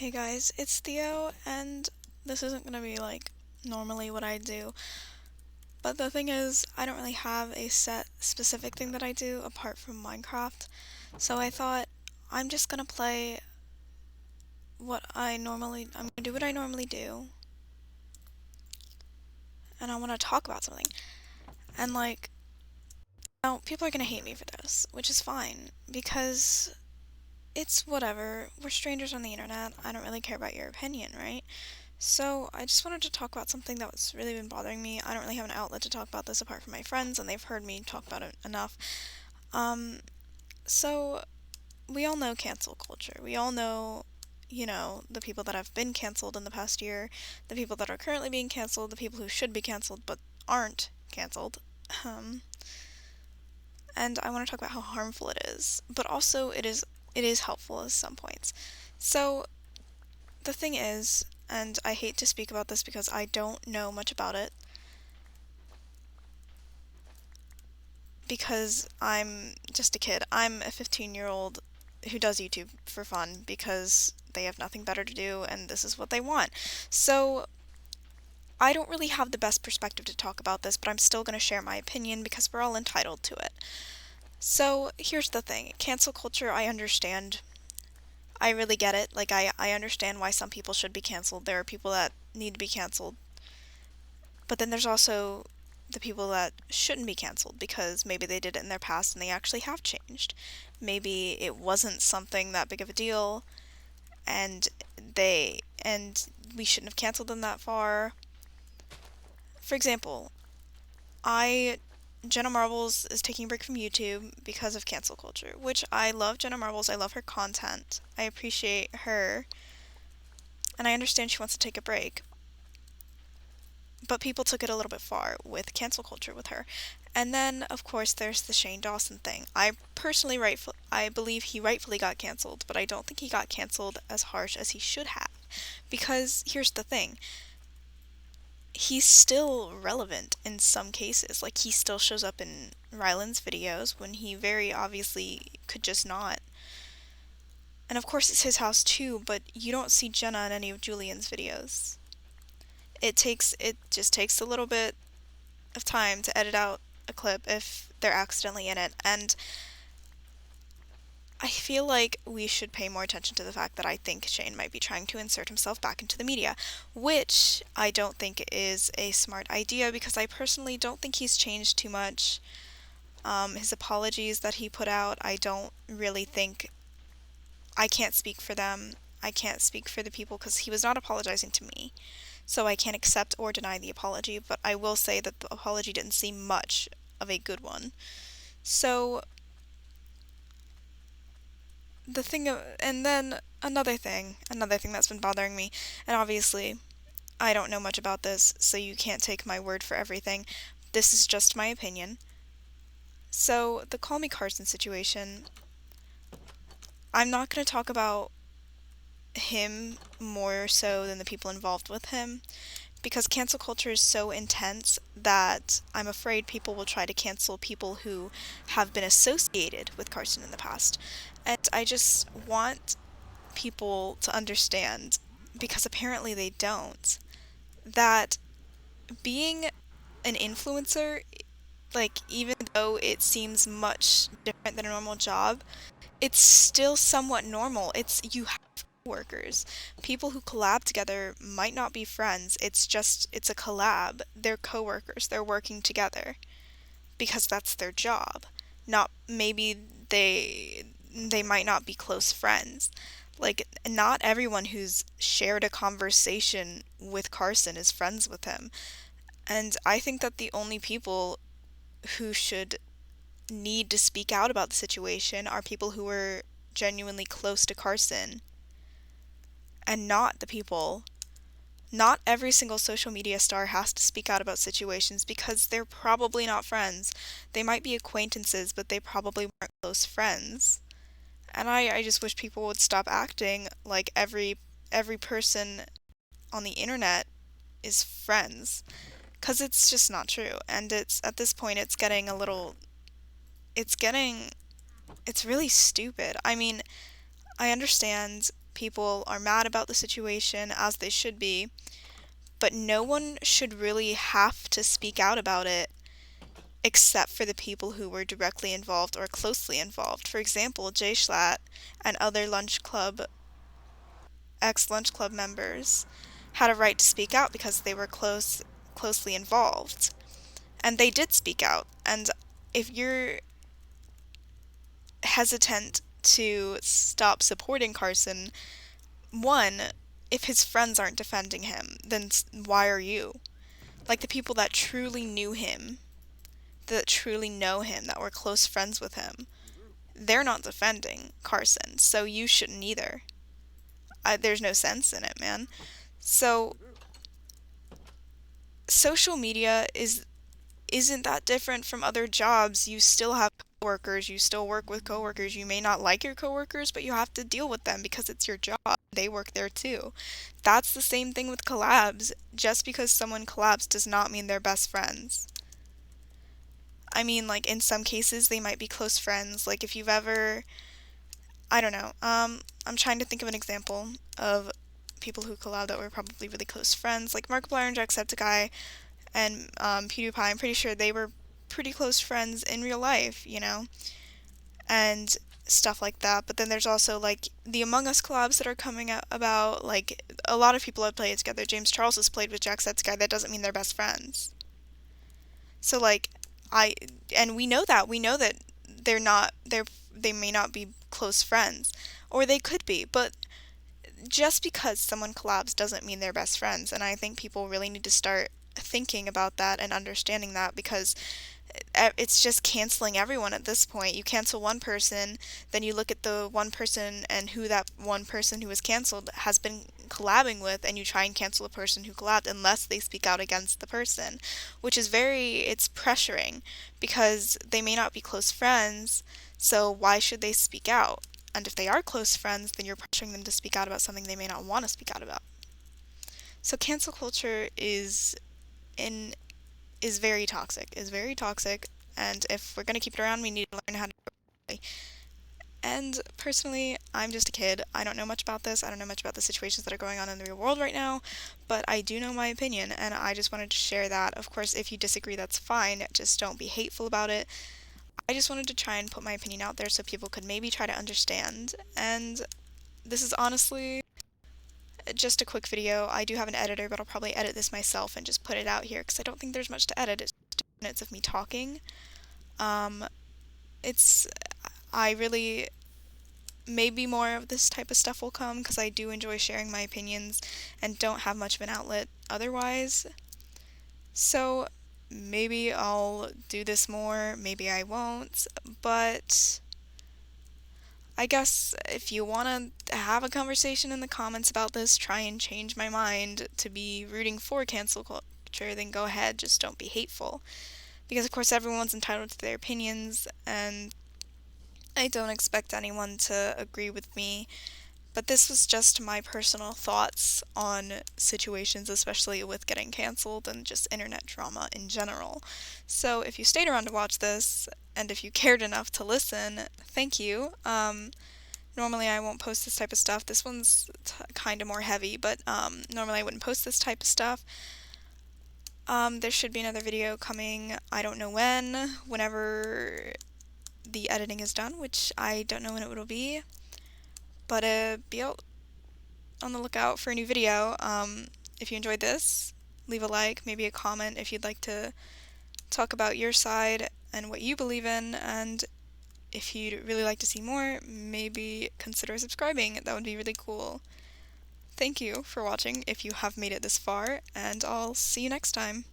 Hey guys, it's Theo, and this isn't gonna be like normally what I do, but the thing is, I don't really have a set specific thing that I do apart from Minecraft, so I thought I'm just gonna play I'm gonna do what I normally do, and I wanna talk about something. And now people are gonna hate me for this, which is fine, because it's whatever. We're strangers on the internet, I don't really care about your opinion, right? So, I just wanted to talk about something that's really been bothering me. I don't really have an outlet to talk about this apart from my friends, and they've heard me talk about it enough. Um, so, we all know cancel culture. We all know, the people that have been canceled in the past year, the people that are currently being canceled, the people who should be canceled but aren't canceled. Um, and I want to talk about how harmful it is, but also it is helpful at some points. So, the thing is, and I hate to speak about this because I don't know much about it, because I'm just a kid. I'm a 15-year-old who does YouTube for fun because they have nothing better to do and this is what they want. So I don't really have the best perspective to talk about this, but I'm still going to share my opinion because we're all entitled to it. So here's the thing. Cancel culture, I understand. I really get it. I understand why some people should be canceled. There are people that need to be canceled. But then there's also the people that shouldn't be canceled because maybe they did it in their past and they actually have changed. Maybe it wasn't something that big of a deal and we shouldn't have canceled them that far. For example, I Jenna Marbles is taking a break from YouTube because of cancel culture, which I love Jenna Marbles. I love her content. I appreciate her and I understand she wants to take a break. But people took it a little bit far with cancel culture with her. And then, of course, there's the Shane Dawson thing. I believe he rightfully got canceled, but I don't think he got canceled as harsh as he should have. Because here's the thing, he's still relevant in some cases. Like, he still shows up in Ryland's videos when he very obviously could just not. And of course, it's his house too, but you don't see Jenna in any of Julian's videos. It just takes a little bit of time to edit out a clip if they're accidentally in it. And I feel like we should pay more attention to the fact that I think Shane might be trying to insert himself back into the media, which I don't think is a smart idea because I personally don't think he's changed too much. His apologies that he put out, I don't really think, I can't speak for them. I can't speak for the people because he was not apologizing to me. So I can't accept or deny the apology, but I will say that the apology didn't seem much of a good one. So and then another thing that's been bothering me, and obviously I don't know much about this, so you can't take my word for everything. This is just my opinion. So, the Call Me Carson situation, I'm not going to talk about him more so than the people involved with him, because cancel culture is so intense that I'm afraid people will try to cancel people who have been associated with Carson in the past. And I just want people to understand, because apparently they don't, that being an influencer, like, even though it seems much different than a normal job, it's still somewhat normal. You have workers. People who collab together might not be friends. It's a collab. They're coworkers. They're working together because that's their job. Not maybe they might not be close friends. Like, not everyone who's shared a conversation with Carson is friends with him. And I think that the only people who should need to speak out about the situation are people who are genuinely close to Carson and not the people. Not every single social media star has to speak out about situations because they're probably not friends. They might be acquaintances, but they probably weren't close friends. And I just wish people would stop acting like every person on the internet is friends. 'Cause it's just not true. And it's at this point it's getting a little it's getting it's really stupid. I mean, I understand People are mad about the situation, as they should be, but no one should really have to speak out about it except for the people who were directly involved or closely involved. For example, Jay Schlatt and other ex-lunch club members had a right to speak out because they were closely involved. And they did speak out. And if you're hesitant to stop supporting Carson, one, if his friends aren't defending him, then why are you? Like the people that truly knew him, that truly know him, that were close friends with him, they're not defending Carson, so you shouldn't either. There's no sense in it, man. So social media isn't that different from other jobs. You still have coworkers, you still work with coworkers. You may not like your coworkers, but you have to deal with them because it's your job. They work there too. That's the same thing with collabs. Just because someone collabs does not mean they're best friends. I mean, like in some cases they might be close friends. Like if you've ever, I don't know. I'm trying to think of an example of people who collab that were probably really close friends, like Markiplier and Jacksepticeye and PewDiePie. I'm pretty sure they were pretty close friends in real life, and stuff like that. But then there's also like the Among Us collabs that are coming out about, like a lot of people have played together. James Charles has played with Jacksepticeye. That doesn't mean they're best friends. So like I and we know that they may not be close friends, or they could be, but just because someone collabs doesn't mean they're best friends, and I think people really need to start thinking about that and understanding that, because it's just canceling everyone at this point. You cancel one person, then you look at the one person and who that one person who was canceled has been collabing with, and you try and cancel the person who collabed unless they speak out against the person, which is it's pressuring because they may not be close friends, so why should they speak out? And if they are close friends, then you're pressuring them to speak out about something they may not want to speak out about. So cancel culture in is very toxic, and if we're going to keep it around, we need to learn how to do it. And personally, I'm just a kid. I don't know much about this. I don't know much about the situations that are going on in the real world right now, but I do know my opinion, and I just wanted to share that. Of course, if you disagree, that's fine. Just don't be hateful about it. I just wanted to try and put my opinion out there so people could maybe try to understand. And this is honestly just a quick video. I do have an editor, but I'll probably edit this myself and just put it out here because I don't think there's much to edit. It's just 2 minutes of me talking. Um, it's I really maybe more of this type of stuff will come because I do enjoy sharing my opinions and don't have much of an outlet otherwise. So maybe I'll do this more, maybe I won't, but I guess if you want to have a conversation in the comments about this, try and change my mind to be rooting for cancel culture, then go ahead, just don't be hateful. Because of course everyone's entitled to their opinions, and I don't expect anyone to agree with me, but this was just my personal thoughts on situations, especially with getting canceled and just internet drama in general. So if you stayed around to watch this, and if you cared enough to listen, thank you. Normally I won't post this type of stuff. This one's kind of more heavy, but normally I wouldn't post this type of stuff. There should be another video coming, I don't know whenever the editing is done, which I don't know when it will be, but be out on the lookout for a new video. If you enjoyed this, leave a like, maybe a comment if you'd like to talk about your side and what you believe in, and if you'd really like to see more, maybe consider subscribing. That would be really cool. Thank you for watching if you have made it this far, and I'll see you next time.